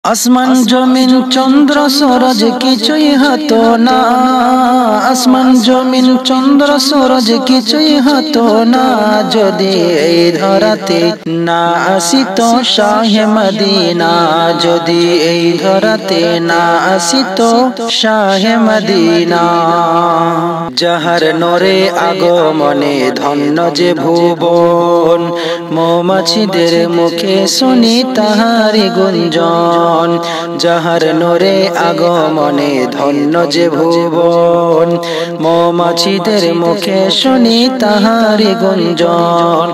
আসমান জমিন চন্দ্র সূরজ কিছুই হতো না, আসমান জমিন চন্দ্র সূরজ কিছুই হতো না, যদি এই ধরাতে না আসিত শাহে মদিনা, যদি এই ধরাতে না আসিত শাহে মদিনা। যাহার নূরে আগমনে ধন্য যে ভুবন, মৌমাছিদের মুখে শুনি তাহারি গুঞ্জন। যাহার নূরে আগমনে ধন্য যে ভুবন, মৌমাছিদের মুখে শুনি তাহারি গুঞ্জন।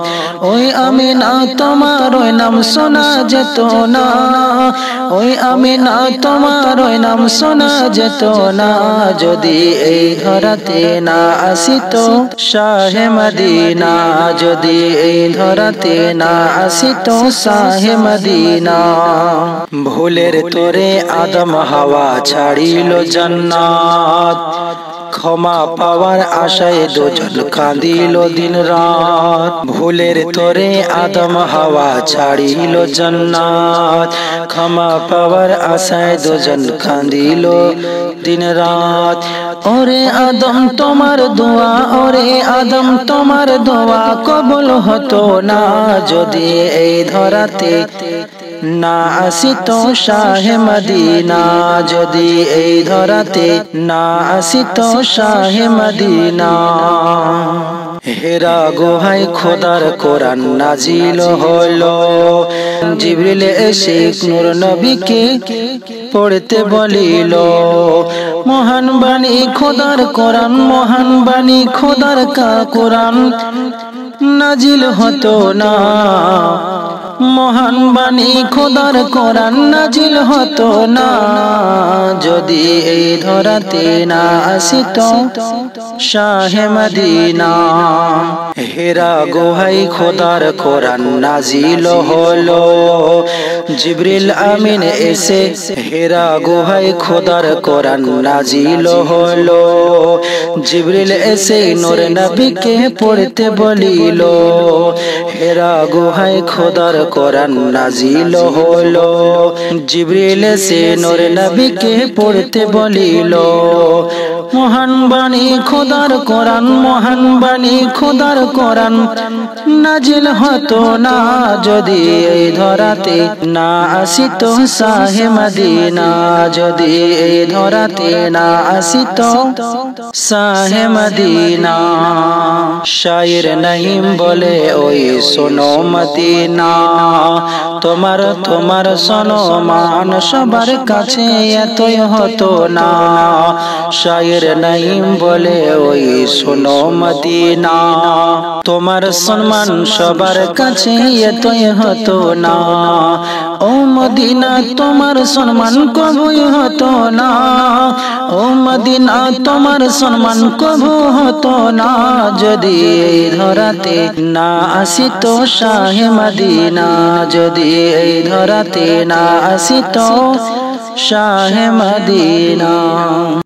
ওই আমিনা তোমার ওই নাম শোনা যেত না, ওই আমিনা তোমার ওই নাম শোনা যেত না, যদি এই ধরাতে না আসিত শাহে মদিনা, যদি এই ধরাতে না আসিত শাহে মদিনা। ভুলের তোরে আদম হাওয়া ছাড়িল জান্নাত, ক্ষমা পাওয়ার আশায় দুজন কাঁদিল দিন রাত। ভুলের তোরে আদম হাওয়া ছাড়িল জান্নাত, ক্ষমা পাওয়ার আশায় দুজন কাঁদিল দিন রাত। ওরে আদম তোমার দোয়া, ওরে আদম তোমার দোয়া কবুল হতো না, যদি এই ধরাতে না আসিত শাহে মদিনা, যদি এই ধরাতে না আসিত শাহে মদিনা। হেরা গুহায় খোদার কোরআন নাজিল হলো, জিবরিল এসে নূর নবীকে পড়তে বলিল। মহান বাণী খোদার কোরআন, মহান বাণী খোদার কোরআন নাজিল হতো না, মহান বাণী খোদার কোরআন নাজিল হতো না, যদি এই ধরাতে না আসিত শাহে মদিনা। হেরা গুহায় খোদার কোরআন নাজিল হলো, জিবরিল আমিন এসে হেরা গুহায় খোদার কোরআন নাজিল হলো, জিবরিল এসে নূর নবীকে পড়তে বলিল। হেরা গুহায় খোদার কোরআন নাজিল হলো, জিবরিল এসে নূর নবীকে পড়তে বলিল। মহান বাণী খোদার কোরআন, মহান বাণী খোদার কোরআন নাজিল হতো না, যদি এই ধরাতে না আসিত শাহে মদিনা, যদি এই ধরাতে না আসিত শাহে মদিনা। শায়ের নঈম বলে ওই শোনো মদিনা, তোমার তোমার সম্মান সবার কাছে এতই হতো না। শায়ের নঈম বলে ওই শোনো মদিনা, তোমার সম্মান সবার কাছে এতই হতো না। ও মদিনা তোমার সম্মান কবুই হতো না, ও মদিনা তোমার সম্মান কবু হতো না, যদি এই ধরাতে না আসিত শাহে মদিনা, যদি এই ধরাতে না আসিত শাহে মদিনা।